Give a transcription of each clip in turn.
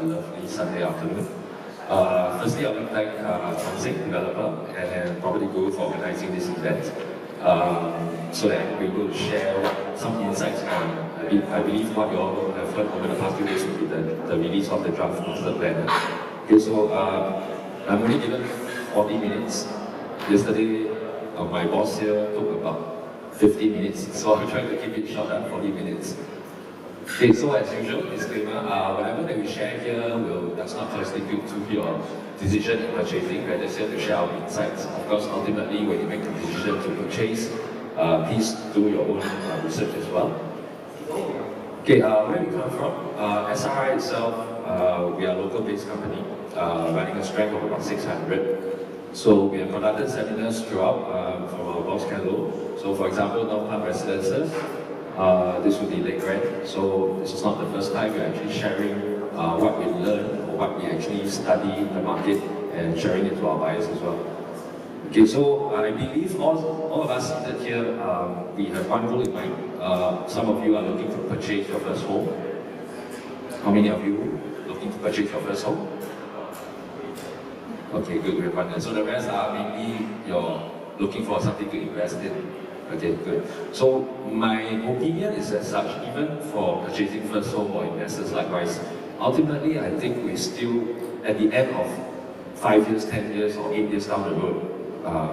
lovely Sunday afternoon. Firstly, I would like to thank Chongqing developer and PropertyGuru for organizing this event, so that we're going to share some insights on, I believe what you all have heard over the past few days will be the release of the draft master plan. Okay, so I'm only given 40 minutes. Yesterday, my boss here took about 50 minutes, so I'm trying to keep it short at 40 minutes. Okay, so as usual, disclaimer, whatever that we share here does not constitute to your decision in purchasing. We're just here to share our insights. Of course, ultimately, when you make the decision to purchase, please do your own research as well. Okay, where we come from, SRI itself, we are a local-based company, running a strength of about 600. So we have conducted seminars throughout from our boss Carlo. So for example, North Park Residences, this would be Lake Grand. So this is not the first time we're actually sharing what we learned or what we actually study in the market and sharing it to our buyers as well. Okay, so I believe all of us seated here, we have one goal in mind. Some of you are looking to purchase your first home. How many of you looking to purchase your first home? Okay, good, we have one. So the rest are maybe you're looking for something to invest in. Okay, good. So my opinion is as such, even for purchasing first home or investors likewise, ultimately I think we still, at the end of 5 years, 10 years or 8 years down the road,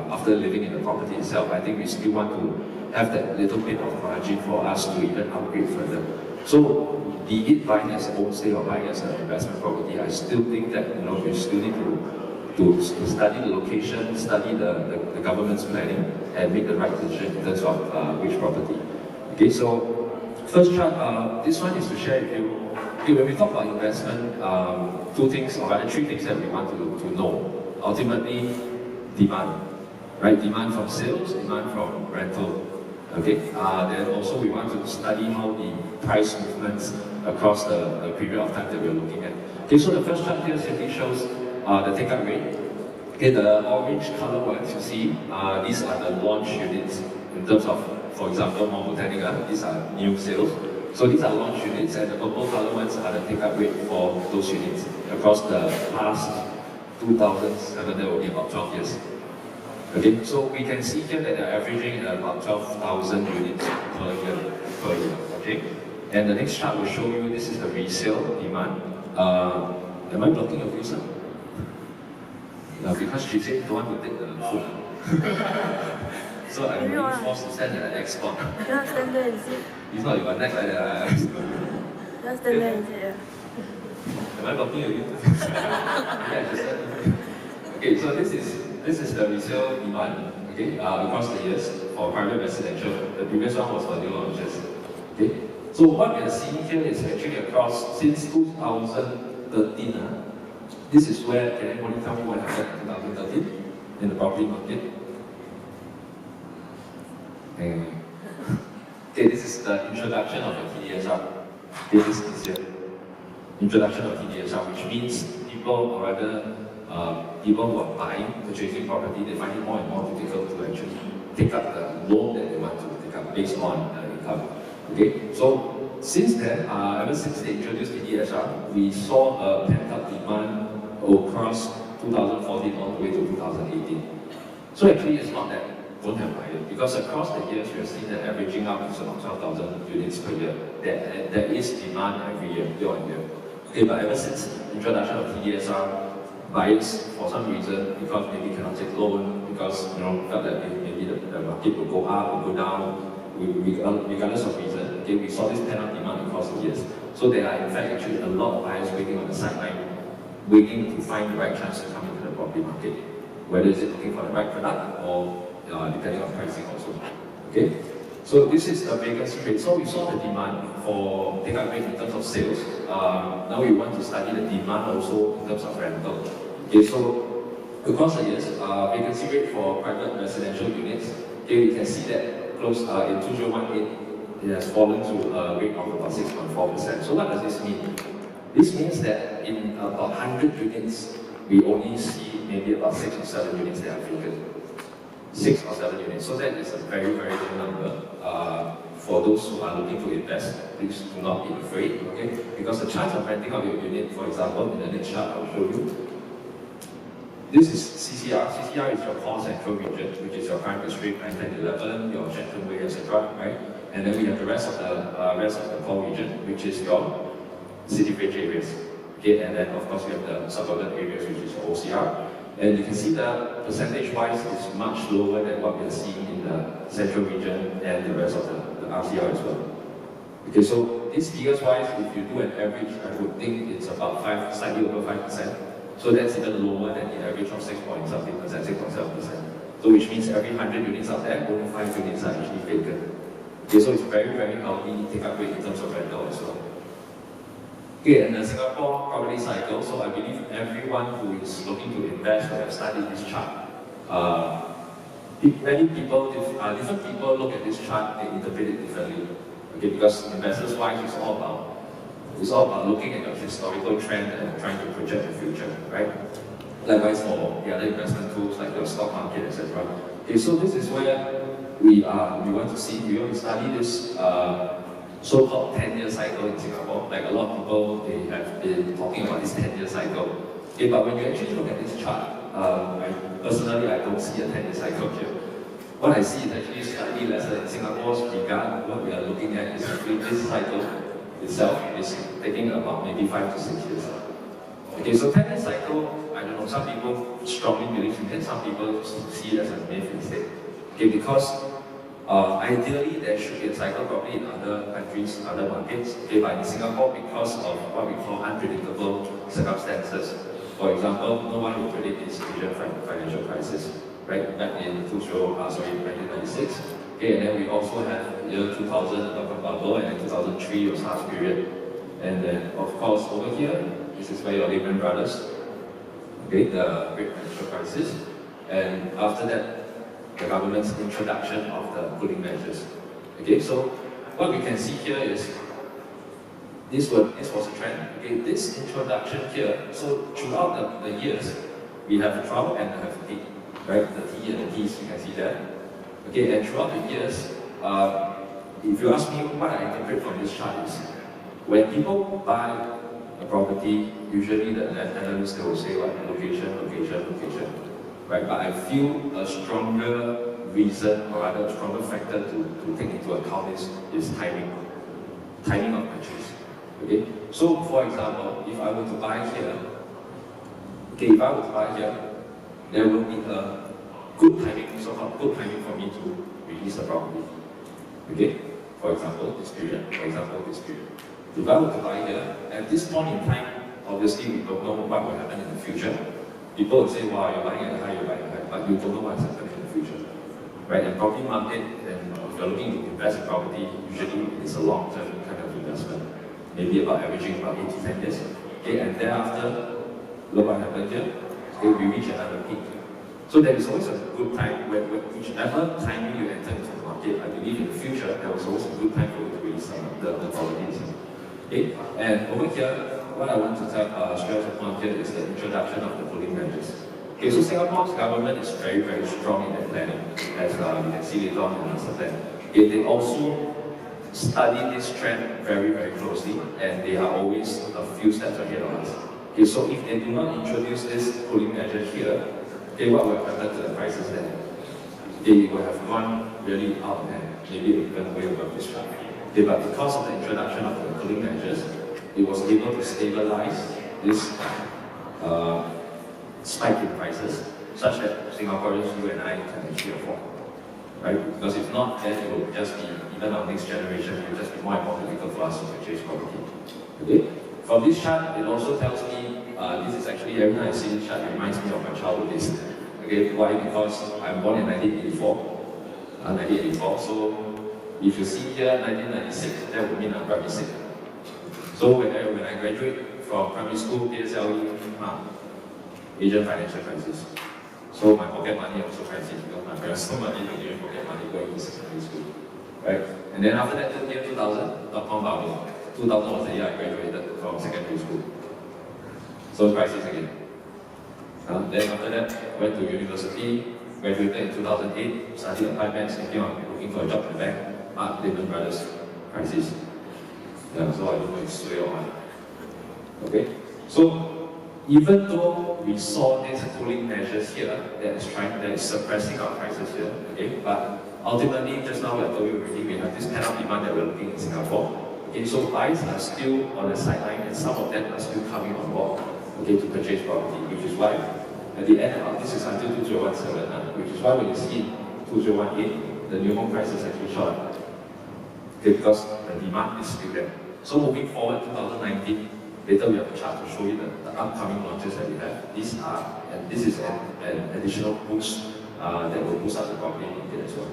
after living in the property itself, I think we still want to have that little bit of margin for us to even upgrade further. So be it buying as a homestay or buying as an investment property, I still think that we still need to study the location, study the government's planning, and make the right decision in terms of which property. Okay, so first chart, this one is to share with you. Okay, when we talk about investment, two things, or rather three things that we want to know. Ultimately, demand, right? Demand from sales, demand from rental. Okay, then also we want to study how the price movements across the period of time that we're looking at. Okay, so the first chart here simply shows the take-up rate. Okay, the orange color ones you see, these are the launch units in terms of, for example, Mall Botanica, these are new sales. So these are launch units, and the purple color ones are the take-up rate for those units across the past 2007, that will be about 12 years. Okay, so we can see here that they're averaging about 12,000 units per year. Okay, and the next chart will show you this is the resale demand. Am I blocking your view, sir? Because she said don't want to take the food. So I'm really forced to stand at an export. You want to stand there and sit? It's not your neck like that. You want to stand there and sit, yeah. Am I blocking your view? Yeah, just stand. Okay, so this is the resale demand, okay, across the years for private residential. The previous one was for new launches. Okay, so what we are seeing here is actually across since 2013. This is where, can anybody tell me what happened in 2013 in the property market? Okay, this is the introduction of the TDSR. Okay, this is the introduction of TDSR, which means people, or rather people who are buying, purchasing property, they find it more and more difficult to actually take up the loan that they want to take up based on income. Okay, so since then, ever since they introduced TDSR, we saw a pent-up demand across 2014 all the way to 2018. So actually, it's not that don't have buyers, because across the years, we have seen that averaging out is about 12,000 units per year. There is demand every year on year. Okay, but ever since introduction of TDSR, buyers, for some reason, because maybe cannot take loan, because felt that maybe the market will go up or go down, regardless of reason. Okay, we saw this pent-up demand across the years. So there are in fact actually a lot of buyers waiting on the sideline, waiting to find the right chance to come into the property market, whether it's looking for the right product or depending on pricing also. Okay, so this is the vacancy rate. So we saw the demand for take-up rate in terms of sales. Now we want to study the demand also in terms of rental. Okay, so across the years, vacancy rate for private residential units, okay, we can see that close in 2018, it has fallen to a rate of about 6.4%. So what does this mean? This means that in about 100 units, we only see maybe about 6 or 7 units that are vacant. 6 or 7 units. So that is a very, very low number for those who are looking to invest, please do not be afraid, okay? Because the chance of renting out your unit, for example, in the next chart I'll show you. This is CCR. CCR is your core central region, which is your Prime District, 9, 10, 11, your Shenton Way, etc., right? And then we have the rest of the core region, which is your city fringe areas. Okay, and then of course we have the suburban areas, which is OCR. And you can see the percentage-wise is much lower than what we are seeing in the central region and the rest of the RCR as well. Okay, so these figures-wise, if you do an average, I would think it's about slightly over 5%. So that's even lower than the average of 6.something%, 6.7%. So which means every 100 units out there, only 5 units are actually vacant. Okay, so it's very, very healthy take-up rate in terms of rental as well. Okay, and the Singapore property cycle, so I believe everyone who is looking to invest will have studied this chart. Many people, different people look at this chart, they interpret it differently. Okay, because investors-wise, it's all about looking at your historical trend and trying to project the future, right? Likewise for the other investment tools like your stock market, etc. Okay, so this is where we want to study this so-called 10-year cycle in Singapore. Like a lot of people, they have been talking about this 10-year cycle. Okay, but when you actually look at this chart, personally, I don't see a 10-year cycle here. What I see is actually slightly lesser in Singapore's regard. What we are looking at is actually this cycle itself is taking about maybe 5 to 6 years. Okay, so 10-year cycle, I don't know, some people strongly believe in it, some people see it as a myth instead. Okay, because ideally there should be a cycle probably in other countries, other markets. Okay, but in Singapore, because of what we call unpredictable circumstances, for example, no one will predict this Asian financial crisis, right? Back in 1996. Okay, and then we also have year 2000, the dot-com bubble, and then 2003, your SARS period. And then, of course, over here, this is where your Lehman Brothers, okay, the great financial crisis. And after that, the government's introduction of the cooling measures. Okay, so what we can see here is this was a trend. Okay, this introduction here, so throughout the years, we have a trough and we have a peak, right? The T and the T's, you can see that. Okay, and throughout the years, if you ask me what I interpret from this chart is, when people buy a property, usually the analysts, they will say what, location, location, location, right? But I feel a stronger reason, or rather a stronger factor to take into account is timing of purchase. Okay, so for example, if I were to buy here, there will be a good timing, so-called good timing for me to release the property. Okay, for example, this period. If I were to buy here, at this point in time, obviously we don't know what will happen in the future. People will say, wow, you're buying at a high, but you don't know what's happening in the future. Right, and property market, and if you're looking to invest in property, usually it's a long-term kind of investment. Maybe about averaging about 8 to 10 years. Okay, and thereafter, look what happened here. Okay, we reach another peak. So there is always a good time, whichever timing you enter into the market, I believe in the future, there was always a good time for you to release the properties. Okay, and over here, what I want to stress upon here is the introduction of the cooling measures. Okay, so Singapore's government is very, very strong in their planning, as you can see later on in the master plan. Okay, they also study this trend very, very closely, and they are always a few steps ahead of us. Okay, so if they do not introduce this cooling measure here, okay, what will happen to the prices then? They will have gone really out and maybe even way above this chart. Okay, but because of the introduction of the cooling measures, it was able to stabilize this spike in prices, such that Singaporeans, you and I, can actually afford. Right? Because if not, then it will just be, even our next generation, it will just be more and more difficult for us to purchase property. Okay? From this chart, it also tells me, this is actually, every time I see this chart, it reminds me of my childhood days. Okay, why? Because I'm born in 1984. So if you see here 1996, that would mean I'm primary 6. So when I graduate from primary school, PSLE, Asian financial crisis. So my pocket money also crisis because my parents no money to give pocket money going to secondary school. Right? And then after that, year 2000, dot-com bubble. 2000 was the year I graduated from secondary school. So crisis again. Then after that, went to university, graduated in 2008, studied applied maths, looking for a job in the bank. Lehman Brothers crisis. Yeah, so I don't know if it's sway or not. Okay, so even though we saw these cooling measures here that is suppressing our prices here, okay, but ultimately just now I told you already we have this pent-up demand that we're looking in Singapore. Okay, so buyers are still on the sideline and some of them are still coming on board, okay, to purchase property, which is why at the end of this is until 2017, which is why when you see 2018, the new home prices actually shot up. Okay, because the demand is still there. So moving forward 2019, later we have a chart to show you the upcoming launches that we have. This is an additional boost that will boost up the property market as well.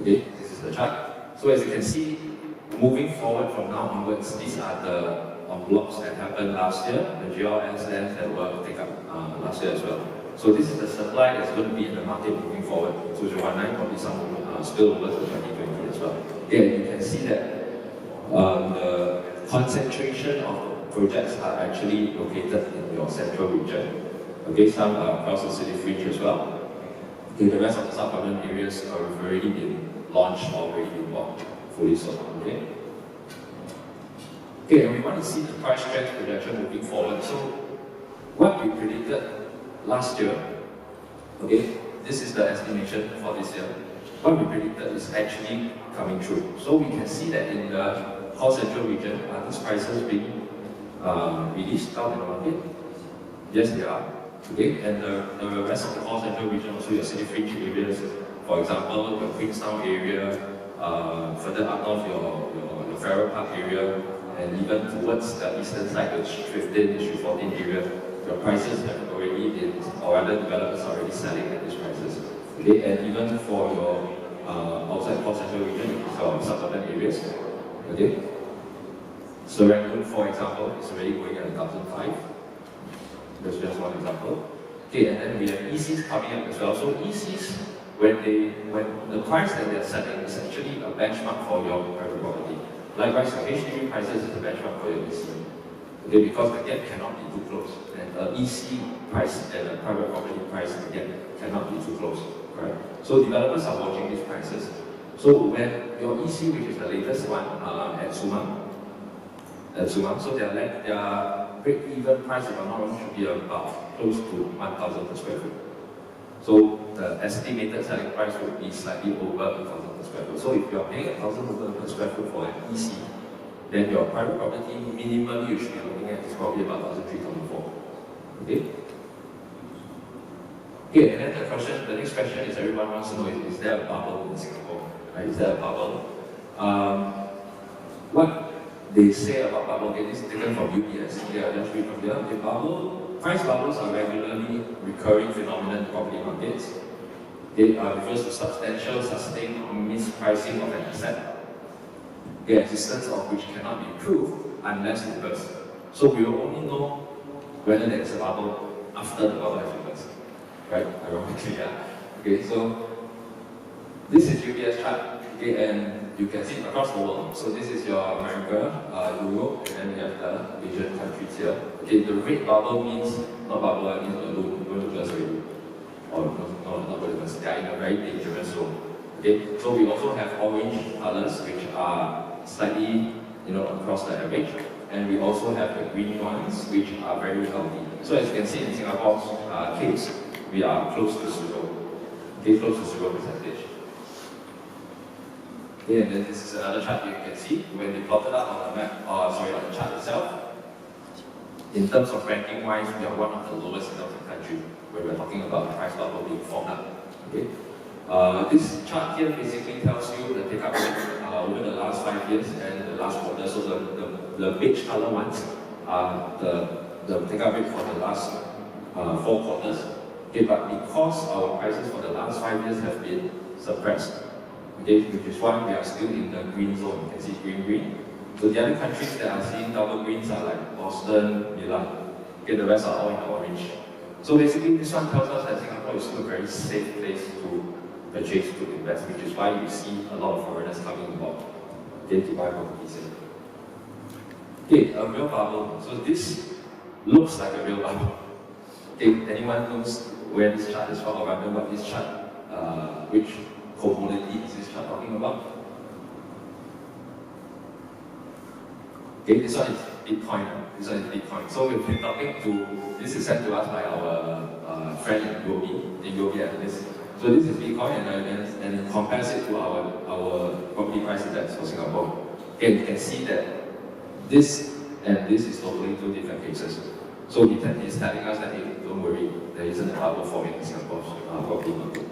Okay, this is the chart. So as you can see, moving forward from now onwards, these are the blocks that happened last year, the GLS lands that were taken up last year as well. So this is the supply that's going to be in the market moving forward. 2019, probably some spill over to 2020 as well. Okay, you can see that the concentration of projects are actually located in your central region. Okay, some are across the city fringe as well. Okay, the rest of the suburban areas have already been launched or already been bought, fully sold. Okay. Okay, and we want to see the price trend projection moving forward. So, what we predicted last year, okay, this is the estimation for this year. What we predicted is actually coming true. So we can see that in the core central region, are these prices being released out in the market? Yes, they are. Okay, and the rest of the core central region, also your city fringe areas, for example, your Queenstown area, further up north, your Farrer Park area, and even towards the eastern side, the District 15, District 14 area, your prices have already been, or rather developers are already selling at these prices. Okay, and even for your outside core central region, which is your suburban areas, okay, Serangoon, for example, is already going at 1,005. That's just one example. Okay, and then we have ECs coming up as well. So ECs, when the price that they're setting is actually a benchmark for your private property. Likewise, the HDB prices is a benchmark for your EC. Okay, because the gap cannot be too close. And the EC price and the private property price gap cannot be too close. Right? So developers are watching these prices. So when your EC, which is the latest one at Sumang, so their break-even price, if I'm not wrong, should be about close to 1,000 per square foot. So the estimated selling price would be slightly over 1,000 per square foot. So if you're paying 1,000 per square foot for an EC, then your private property minimally you should be looking at is probably about 1,300, 1,400. Okay? Okay, and then the next question is everyone wants to know is there a bubble in Singapore? Right? Is there a bubble? What they say about bubble, okay, this is taken from UBS. Yeah, just read from here. Okay, price bubbles are regularly recurring phenomenon in property markets. They refers to substantial, sustained mispricing of an asset, the existence of which cannot be proved unless it bursts. So we will only know whether there is a bubble after the bubble has burst. Right? Ironically, yeah. Okay, so this is UBS chart. Okay, and you can see it across the world. So this is your America, Europe, and then you have the Asian countries here. Okay, the red bubble means, not bubble, it means balloon, going to burst already. Or no, not going to burst, they are in a very dangerous zone. Okay, so we also have orange colors, which are slightly, across the average. And we also have the green ones, which are very healthy. So as you can see in Singapore's case, we are close to zero. Okay, close to 0%. Okay, and then this is another chart you can see when they plotted out on the map, on the chart itself. In terms of ranking wise, we are one of the lowest in the country when we're talking about the price bubble being formed up. Okay, this chart here basically tells you the take-up rate over the last 5 years and the last quarter. So the beige color ones are the take-up rate for the last 4 quarters. Okay, but because our prices for the last 5 years have been suppressed, okay, which is why we are still in the green zone. You can see green. So the other countries that are seeing double greens are like Boston, Milan. Okay, the rest are all in orange. So basically, this one tells us that Singapore is still a very safe place to purchase, to invest, which is why you see a lot of foreigners coming about, okay, to buy properties here. Okay, a real bubble. So this looks like a real bubble. Okay, anyone knows where this chart is from, or remember what this chart, which commodity is this chart talking Okay, this one is Bitcoin. This one is Bitcoin. So we've been talking to, this is sent to us by our friend in UOB analyst. So this is Bitcoin and it compares it to our property price index for Singapore. Okay, you can see that this and this is totally two different cases. So he's telling us that, hey, don't worry, there isn't a bubble forming in Singapore's property market.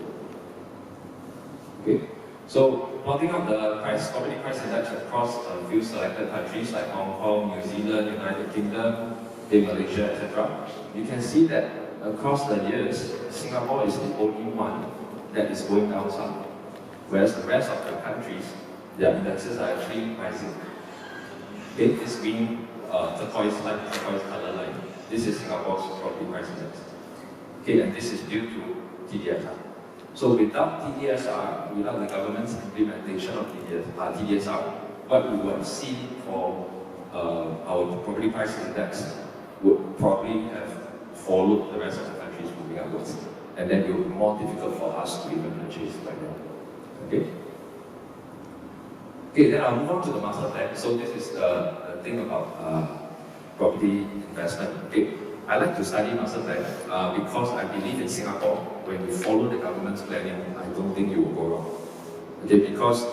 Okay, so plotting out the property price index across a few selected countries like Hong Kong, New Zealand, United Kingdom, Malaysia, etc. You can see that across the years, Singapore is the only one that is going down some, whereas the rest of the countries, their indexes are actually rising. Okay, this green turquoise color line, this is Singapore's property price index. Okay, and this is due to TDSR. So without TDSR, without the government's implementation of TDSR, what we would have seen for our property price index would probably have followed the rest of the countries moving upwards. And then it would be more difficult for us to even purchase right now. Okay? Okay, then I'll move on to the master plan. So this is the thing about property investment. Okay, I like to study master plan because I believe in Singapore, when you follow the government's planning, I don't think you will go wrong. Okay, because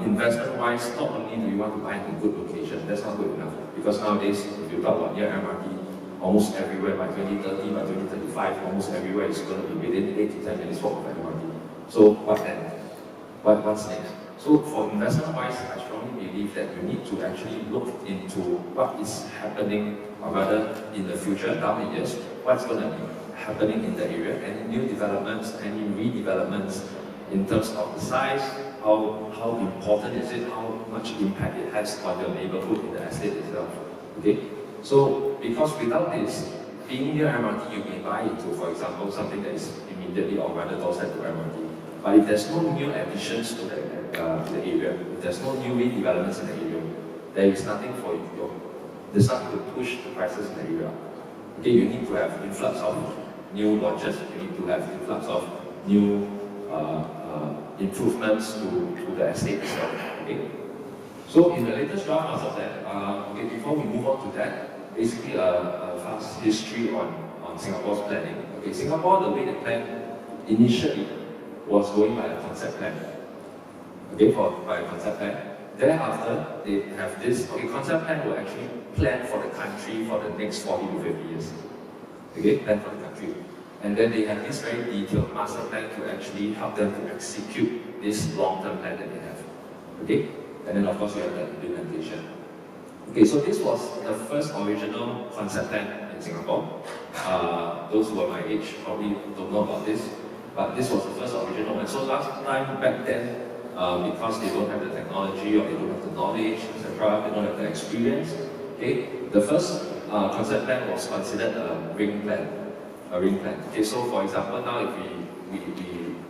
investment-wise, not only do you want to buy in a good location, that's not good enough. Because nowadays, if you talk about near MRT, almost everywhere by 2030, by 2035, almost everywhere is going to be within 8 to 10 minutes walk of MRT. So what then? What's next? So for investment-wise, I strongly believe that you need to actually look into what is happening, or rather in the future, down the years, what's going to be happening in the area, any new developments, any redevelopments in terms of the size, how important is it, how much impact it has on your neighborhood in the estate itself. Okay? So, because without this, being near MRT, you may buy into, for example, something that is immediately or rather doorstep to MRT. But if there's no new additions to the area, if there's no new redevelopments in the area, there is nothing for you to go. There's nothing to push the prices in the area. Okay, you need to have influx of new launches, you need to have influx of new improvements to the estate itself. Okay? So in the latest draft master plan, okay, before we move on to that, basically a fast history on Singapore's planning. Okay, Singapore, the way they planned initially was going by a concept plan. Okay, by a concept plan. Thereafter, they have this, okay, concept plan will actually plan for the country for the next 40 to 50 years. Okay, plan for the country. And then they have this very detailed master plan to actually help them to execute this long-term plan that they have. Okay? And then of course you have the implementation. Okay, so this was the first original concept plan in Singapore. Those who are my age probably don't know about this, but this was the first original one. So last time, back then, because they don't have the technology or they don't have the knowledge, etc., they don't have the experience, okay, the first concept plan was considered a ring plan. Okay, so for example, now if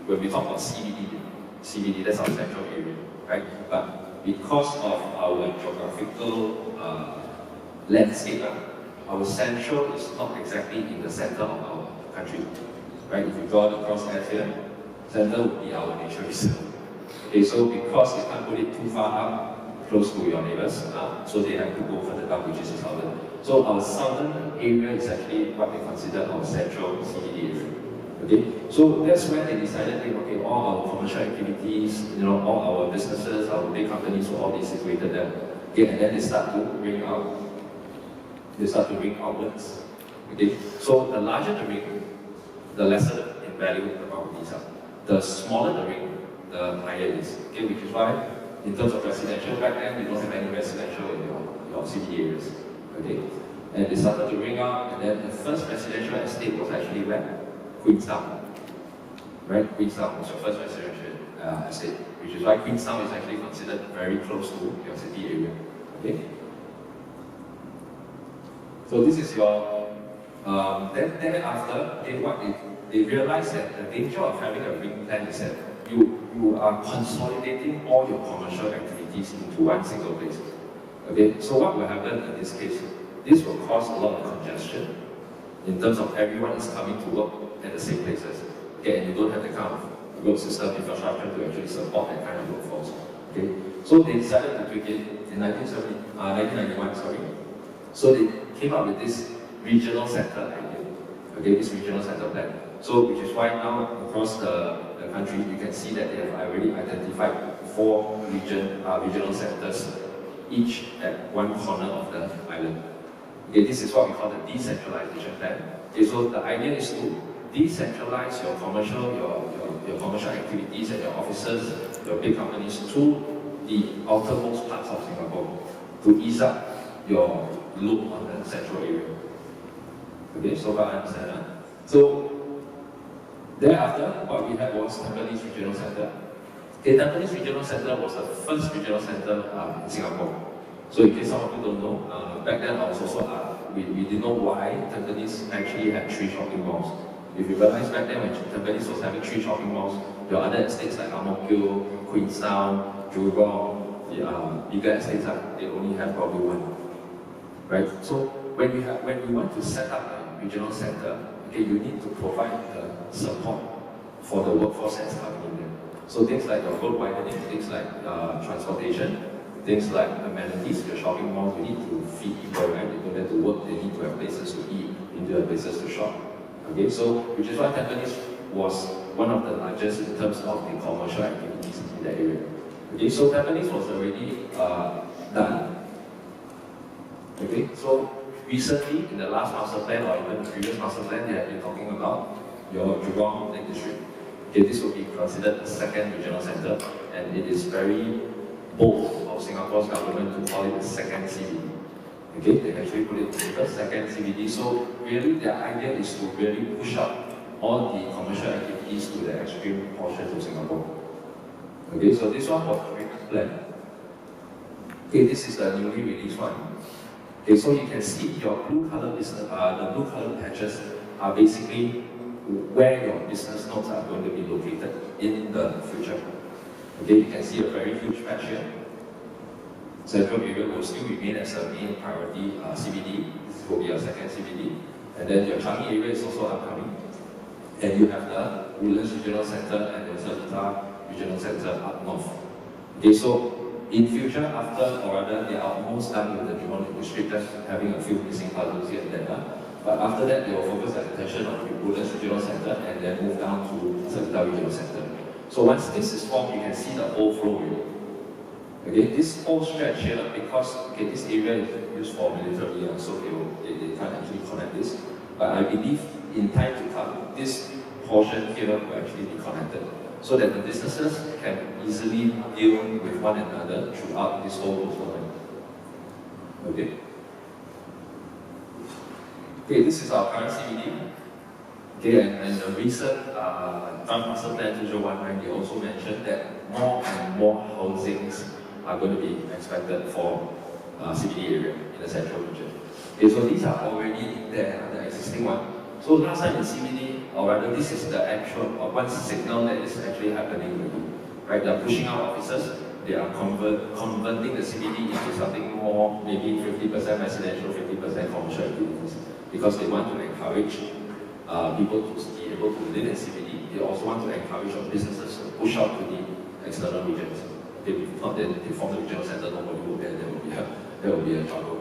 when we talk about CBD, that's our central area, right? But because of our geographical landscape, our central is not exactly in the center of our country, right? If you draw the crosshairs here, center would be our nature reserve. Okay, so because you can't put it too far up, close to your neighbors, so they have to go further down, which is the southern. So our southern area is actually what they consider our central CBD area. Okay, so that's when they decided, okay, all our commercial activities, all our businesses, our big companies will all be situated there. Okay, and then they start to ring out. They start to ring outwards. Okay, so the larger the ring, the lesser in value the properties are. The smaller the ring, the higher it is. Okay, which is why, in terms of residential, back then we don't have any residential in your CBD areas. Okay, and they started to ring out, and then the first residential estate was actually where? Queenstown. Right? Queenstown was your first residential estate, which is why Queenstown is actually considered very close to your city area. Okay? So this is your, then after, they realized that the danger of having a ring plan is that you are consolidating all your commercial activities into one single place. Okay, so what will happen in this case? This will cause a lot of congestion in terms of everyone is coming to work at the same places. Okay, and you don't have the kind of road system infrastructure to actually support that kind of workforce. Okay, So they decided to tweak it in 1991, sorry. So they came up with this regional center idea, okay, this regional center plan. So which is why now across the country, you can see that they have already identified 4 regional centers, each at one corner of the island. Okay, this is what we call the decentralization plan. Okay, so the idea is to decentralize your commercial activities and your offices, your big companies to the outermost parts of Singapore to ease up your load on the central area. Okay, so far I understand. So thereafter, what we had was Tampines Regional Center. Okay, Tampines Regional Center was the first regional center in Singapore. So in case some of you don't know, back then I was also we didn't know why Tampines actually had 3 shopping malls. If you realize back then when Tampines was having 3 shopping malls, your other estates like Ang Mo Kio, Queenstown, Jurong, bigger estates, they only have probably 1. Right? So when we want to set up a regional center, okay, you need to provide the support for the workforce that's coming in there. So things like your road widening, things like transportation, things like amenities, your shopping malls, you need to feed people, right? They go there to work, they need to have places to eat, they need to have places to shop. Okay, so which is why Tampines was one of the largest in terms of the commercial activities in that area. Okay, so Tampines was already done. Okay, so recently in the last master plan or even the previous master plan, they have been talking about your Jurong Lake District. Okay, this will be considered the 2nd regional center, and it is very bold of Singapore's government to call it the 2nd CBD. Okay, they actually put it in the 2nd CBD. So really their idea is to really push up all the commercial activities to the extreme portions of Singapore. Okay, so this one was the plan. Okay, this is the newly released one. Okay, so you can see your blue color business, the blue color patches are basically where your business nodes are going to be located in the future. Okay, you can see a very huge patch here. Central area will still remain as a main priority CBD. This will be our 2nd CBD. And then your Changi area is also upcoming. And you have the Woodlands Regional Center and the Seletar Regional Center up north. Okay, so in future, after or rather they are almost done with the Jurong Lake District, just having a few missing puzzles here and there. But after that, they will focus their attention on the Woodlands Regional Center and then move down to Seletar Regional Center. So once this is formed, you can see the whole flow here. Okay, this whole stretch here, because this area is used for military, so they can't actually connect this. But I believe in time to come, this portion here will actually be connected, so that the businesses can easily deal with one another throughout this whole line. Okay. Okay, this is our current CBD. Okay, and the recent Draft Master Plan 2019, they also mentioned that more and more housings are going to be expected for CBD area in the central region. Okay, so these are already there, the existing one. So last time in CBD, or rather this is the actual, or one signal that is actually happening already. Right, they're pushing out offices, they are converting the CBD into something more, maybe 50% residential, 50% commercial activities, because they want to encourage people to be able to live in CBD. They also want to encourage our businesses to push out to the external regions. If not, then they form the regional center, nobody will get there, there will be a trouble.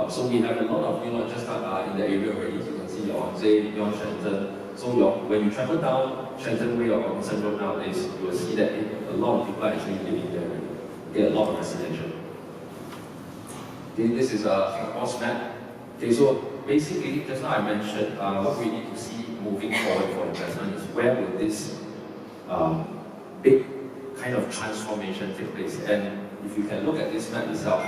So we have a lot of new launches in the area already. You can see your Zay, your Shenzhen. So when you travel down Shenzhen Way or Robinson Road nowadays, you will see that a lot of people are actually living there already. Okay, a lot of residential. Okay, this is Singapore's map. Okay, so basically, just now I mentioned what we need to see moving forward for investment is where will this big kind of transformation take place. And if you can look at this map itself,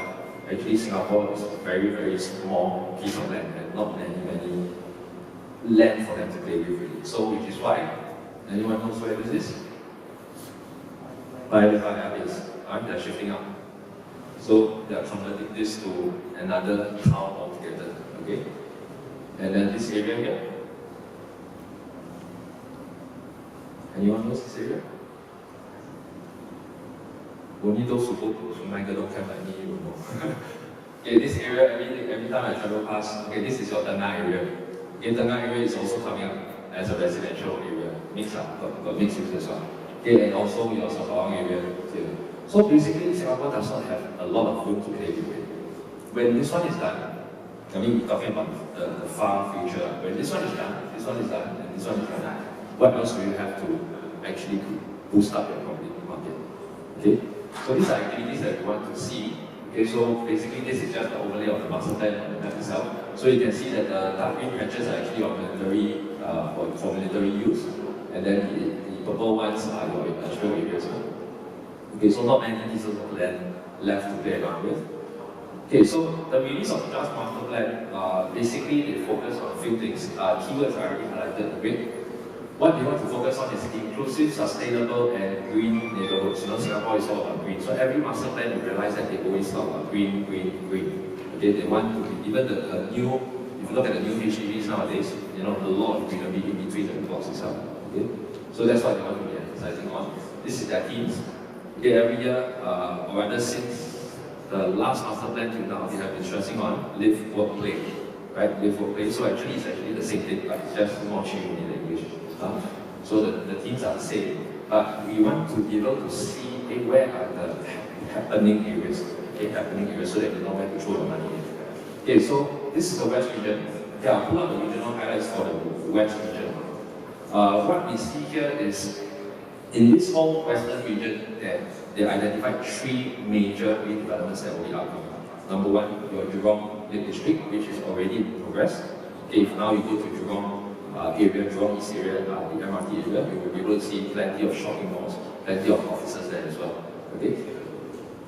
actually Singapore is a very, very small piece of land and not many land for them to play with really. So which is why, anyone knows where this is? By the Air Base. They're shifting up. So they are converting this to another town altogether. Okay? And then this area here. Anyone knows this area? Only those who go to Sungei Gedong camp like me will know. Okay, this area, every time I travel past, okay, this is your Tengah area. Okay, Tengah area is also coming up as a residential area, mixed up, got mixed use as well. Okay, and also your Sembawang area here. So basically, Singapore does not have a lot of room to play with. When this one is done, I mean, we're talking about the far future. When this one is done, this one is done, and this one is done, what else do you have to actually boost up your property market? Okay? So these are activities that we want to see. Okay, so basically this is just the overlay of the master plan on the map itself. So you can see that the dark green patches are actually of military, for military use, and then the purple ones are your industrial areas. Okay, so not many pieces of land left to play around with. Okay, so the release of the draft master plan, basically they focus on a few things. Keywords are already highlighted a bit. What we want to focus on is inclusive, sustainable, and green neighborhoods. You know, Singapore is all about green. So every master plan, you realize that they always talk about green, green, green. Okay, they want to be, even the new, if you look at the new HDBs nowadays, you know, a lot of greenery in between the blocks itself. Okay, so that's what they want to be emphasizing on. This is their themes. Okay, every year, or rather since the last master plan till now, they have been stressing on live, work, play. Right, live, work, play. So actually, it's actually the same thing, but it's just more cheap in English. So the themes are the same, but we want to be able to see where are the happening areas, so that we know where to throw the money in. Okay, so this is the West region. Okay, I'll pull out the regional highlights for the West region. What we see here is, in this whole Western region, they identified three major redevelopments that will be upcoming. Number one, your Jurong Lake District, which is already in progress. Okay, if now you go to Jurong area, Jurong East area, the MRT area, you will be able to see plenty of shopping malls, plenty of offices there as well. Okay.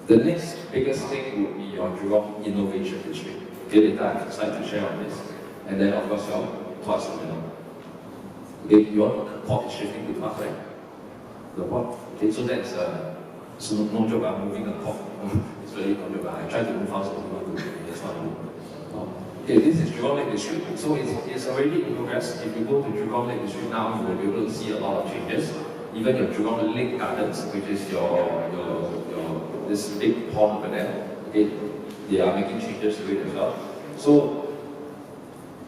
The next biggest thing would be your Jurong Innovation District. Okay, later I have a slide to share on this. And then of course your Tuas Terminal. Okay, your port is shifting to Tuas, right? The port. Okay, so that's so no joke, I'm moving the port. It's really no joke. I try to move fast, but not to this one. Okay, this is Jurong Lake District. So it's already in progress. If you go to Jurong Lake District now, you will be able to see a lot of changes. Even your Jurong Lake Gardens, which is your this big pond over there, okay, they are making changes to it as well. So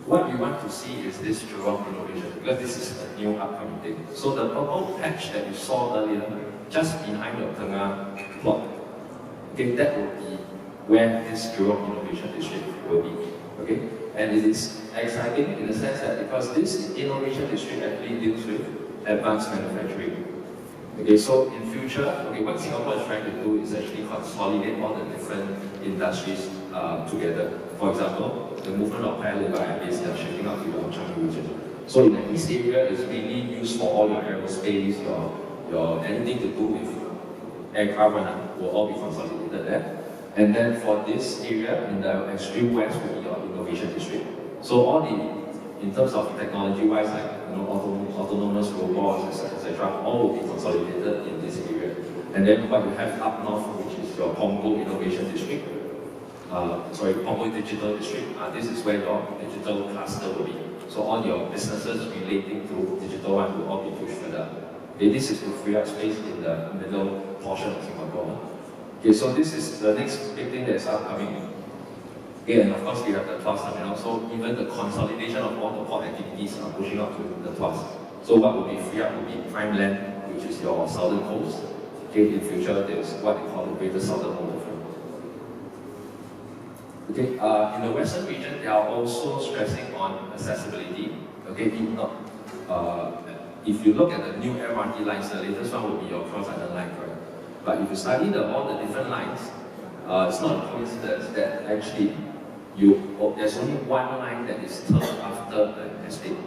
what we want to see is this Jurong innovation, because this is a new upcoming thing. So the purple patch that you saw earlier, just behind your Tengah plot, okay, that will be where this Jurong Innovation District will be. Okay, and it is exciting in the sense that because this innovation district actually deals with advanced manufacturing. Okay, so in future, okay, what Singapore is trying to do is actually consolidate all the different industries together. For example, the movement of Paya Lebar and base are shifting out to the Changi region. So in the east area is mainly used for all your aerospace, your anything to do with aircraft will all be consolidated there. And then for this area, in the extreme west, will be your innovation district. So all the, in terms of technology-wise, like autonomous robots, etc., all will be consolidated in this area. And then what you have up north, which is your Punggol Innovation District, Punggol Digital District. This is where your digital cluster will be. So all your businesses relating to digital one will all be pushed further. Okay, this is to free up space in the middle portion of Singapore. Okay, so this is the next big thing that is upcoming. Okay, and of course we have the Tuas Terminal. So even the consolidation of all the port activities are pushing up to the Tuas. So what will be free up will be prime land, which is your southern coast. Okay, in future there's what they call the Greater Southern Waterfront. Okay, in the western region they are also stressing on accessibility. Okay, if you look at the new MRT lines, the latest one will be your Cross Island Line, correct? But if you study all the different lines, it's not a coincidence that actually there's only one line that is turned after an estate,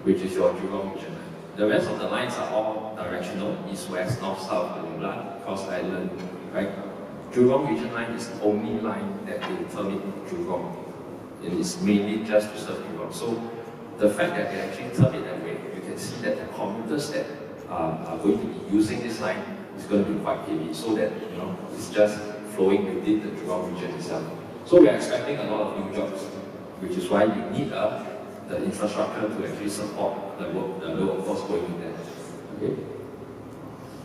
which is your Jurong region line. The rest of the lines are all directional, east, west, north, south, Cross Island, right? Jurong region line is the only line that they term it Jurong. It is mainly just to serve Jurong. So the fact that they actually term it that way, you can see that the commuters that are going to be using this line is going to be quite heavy, so that it's just flowing within the Jurong region itself. So we are expecting a lot of new jobs, which is why you need the infrastructure to actually support the workforce going in there. Okay.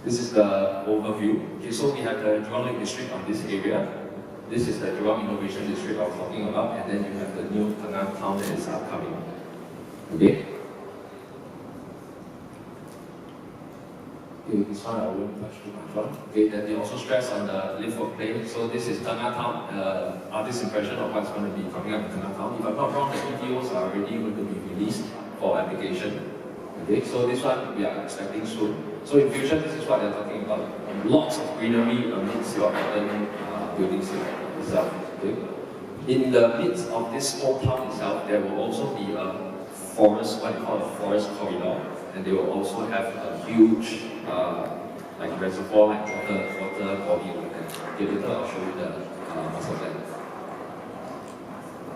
This is the overview. Okay, so we have the Jurong Lake District on this area. This is the Jurong Innovation District I was talking about, and then you have the new Tengah town that is upcoming. Okay. Okay, this one I won't touch too much on. Okay, then they also stress on the live work play. So this is Tengah Town, artist impression of what's going to be coming up in Tengah Town. If I'm not wrong, the videos are already going to be released for application. Okay, so this one we are expecting soon. So in future, this is what they're talking about. Lots of greenery amidst your urban buildings itself. Okay? In the midst of this old town itself, there will also be a forest, what they call a forest corridor, and they will also have a huge like reservoir, like water body over there. Okay, later I'll show you the master plan.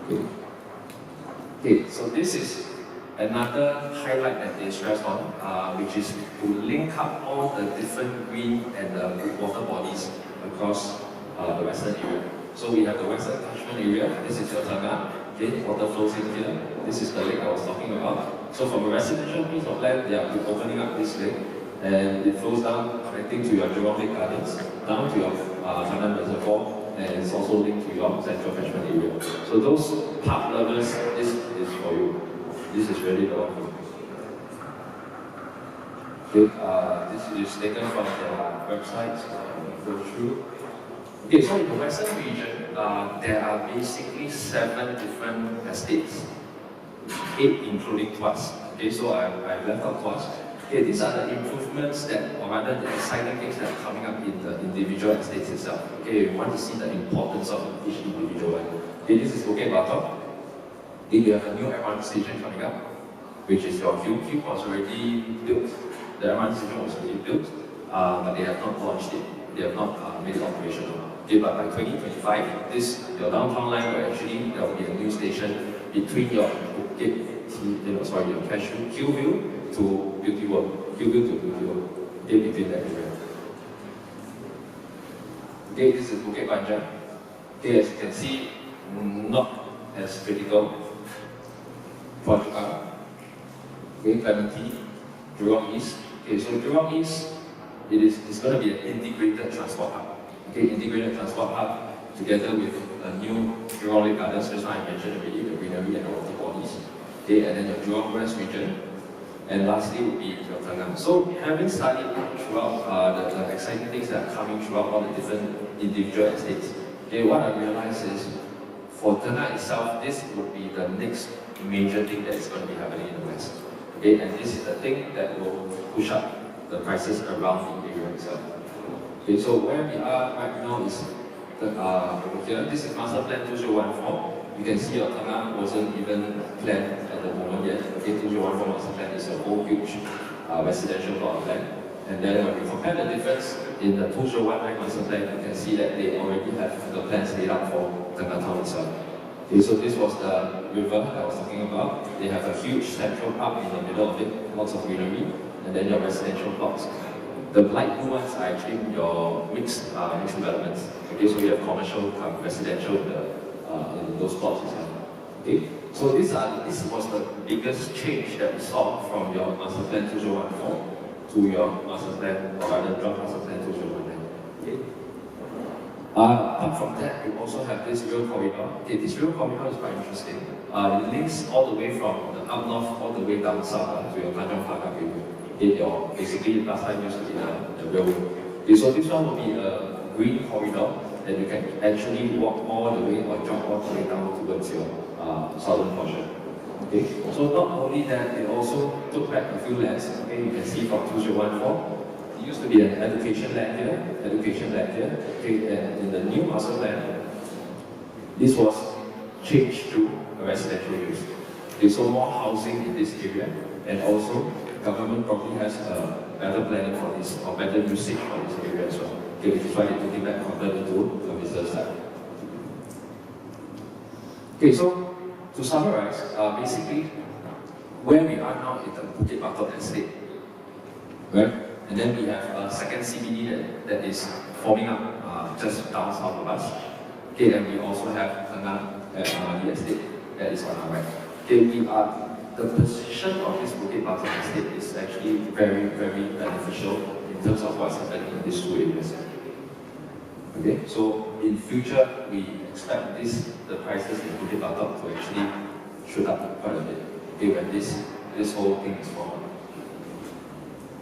Okay. Okay, so this is another highlight that they stress on, which is to link up all the different green and water bodies across the western area. So we have the western catchment area. This is your Tengah. Okay, water flows in here. This is the lake I was talking about. So from a residential piece of land, they are opening up this lake, and it flows down, connecting to your Jurong Lake Gardens, down to your Hanan Reservoir, and it's also linked to your central catchment area. So those park lovers, this is for you. This is really the one for you. Okay, this is taken from their website, so I'll go through. Okay, so in the western region, there are basically 7 different estates, 8 including Tuas. Okay, so I left out Tuas. Okay, these are the improvements that, or rather the exciting things that are coming up in the individual estates itself. Okay, we want to see the importance of each individual one. Okay, this is Bukit Batok. Okay, you have a new MRT station coming up, which is your Cube was already built. The MRT station was already built, but they have not launched it. They have not made it operational. Okay, but by 2025, your downtown line will actually, there will be a new station between your Bukit, your Cubeview to Beauty World, Cubeview to Beauty World, okay, between that area. Okay, this is Bukit Panjang. Okay, as you can see, not as critical. Phua Chu Kang, okay, Clementi, Jurong East. Okay, so Jurong East, it's going to be an integrated transport hub. Okay, integrated transport hub together with a new Jurong Lake Gardens, just like I mentioned already, the greenery and the water bodies. Okay, and then your Jurong West region. And lastly would be your Tengah. So having studied throughout the exciting things that are coming throughout all the different individual estates, okay, what I realized is for Tengah itself, this would be the next major thing that is going to be happening in the West. Okay, and this is the thing that will push up the prices around the area itself. Okay, so where we are right now is over here. This is Master Plan 2014. You can see your Tengah wasn't even planned at the moment yet. Okay, 2014 Master Plan is a whole huge residential plot of land. And then when we compare the difference in the 2019 Master Plan, you can see that they already have the plans laid out for Tengah Town itself. Okay, so this was the river that I was talking about. They have a huge central park in the middle of it, lots of greenery, and then your residential plots. The light blue ones are actually your mixed developments. Okay, so you have commercial, residential in those plots as well. Okay, so this was the biggest change that we saw from your Master Plan 2014 to your Master Plan, or rather Draft Master Plan 2019. Okay. Apart from that, you also have this rail corridor. Okay, this rail corridor is quite interesting. It links all the way from the up north all the way down south to your Tanjong Pagar area. Basically, last time used to be the railway. Okay, so this one will be a green corridor that you can actually walk all the way or jump all the way down towards your southern portion. Okay, so not only that, they also took back a few lands. Okay, you can see from 2014. It used to be an education land here, okay, and in the new master plan, this was changed to a residential use. Okay, so more housing in this area, and also government probably has a better planning for this, or better usage for this area as well. Okay, which is why they took it back converted to a business site. Okay, so to summarize, basically, where we are now is the Bukit Batok estate, right? And then we have a second CBD that is forming up just down south of us. Okay, and we also have Tengah the estate that is on our right. Okay, the position of this Bukit Batok estate is actually very, very beneficial in terms of what's happening in these two areas. Okay, so in future we expect the prices in Bukit Batok to actually shoot up quite a bit. Okay, when this whole thing is formed.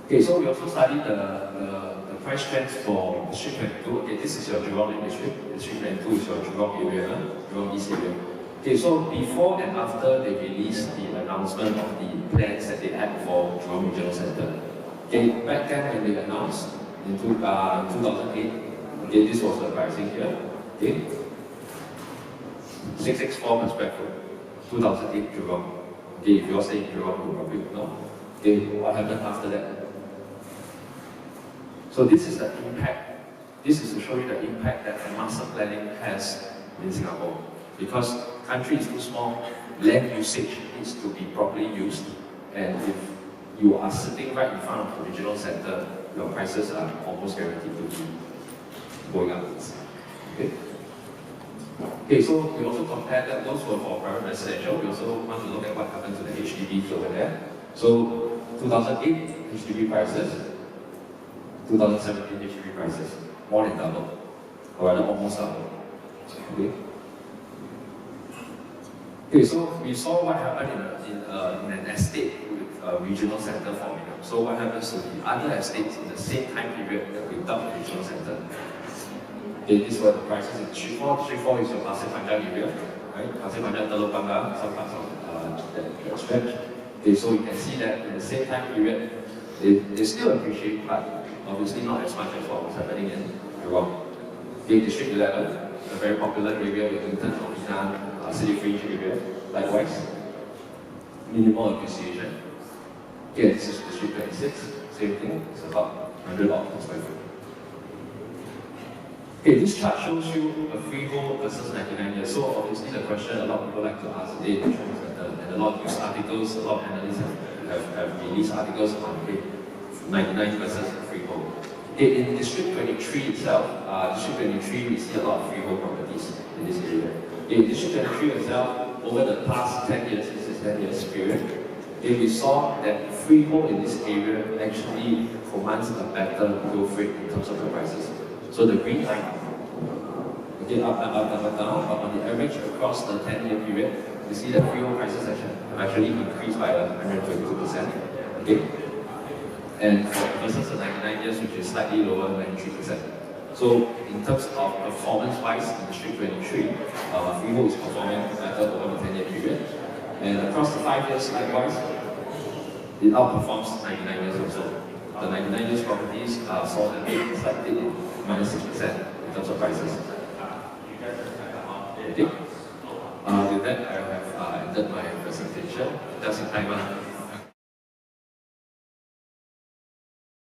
Okay, so we also studied the price trends for District 22. Okay, this is your Jurong district. District 22 is your Jurong area, Jurong East area. Okay, so before and after they released the announcement of the plans that they had for Jurong Regional Centre. Okay, back then when they announced in 2008, okay, this was the pricing here. Okay, 664 per square foot, 2008 Jurong. Okay, if you're staying in Jurong, you probably know. Okay, what happened after that? So this is the impact. This is to show you the impact that the master planning has in Singapore. Because country is too small, land usage needs to be properly used, and if you are sitting right in front of the regional center, your prices are almost guaranteed to be going up. Okay. Okay, so we also compared that. Those were for private residential. We also want to look at what happened to the HDBs over there. So 2008 HDB prices, 2017 HDB prices, more than double, or rather almost double. Okay. Okay, so we saw what happened in an estate with a regional center forming up. So what happens to the other estates in the same time period that without the regional center? Okay, these were the prices in District 4. District 4 is your Pasir Panjang area, right? Pasir Panjang, Teluk Blangah, some parts of that stretch. Okay, so you can see that in the same time period, they still appreciate, but obviously not as much as what was happening in Jurong. Okay, District 11, a very popular area with Newton, Novena, City Fringe area, likewise, minimal appreciation. Okay, this is District 26, same thing, it's about 100 odd per square foot. Okay, this chart shows you a freehold versus 99 years. So obviously the question a lot of people like to ask is, and a lot of news articles, a lot of analysts have released articles on 99 versus freehold. Okay, in District 23 itself, District 23 we see a lot of freehold properties in this area. In District 23 itself, over the past 10 years, this is 10 years period, we saw that freehold in this area actually commands a better growth rate in terms of the prices. So the green line, okay, up, down, but on the average across the 10-year period, you see that freehold prices have actually increased by 122%. Okay, and versus the 99 years, which is slightly lower, 93%. So in terms of performance-wise, in District 23, freehold is performing better over the 10-year period, and across the 5 years, likewise, it outperforms 99 years also. The 99 years properties saw a slightly -6% in terms of prices. Okay. With that, I have ended my presentation. Just in time.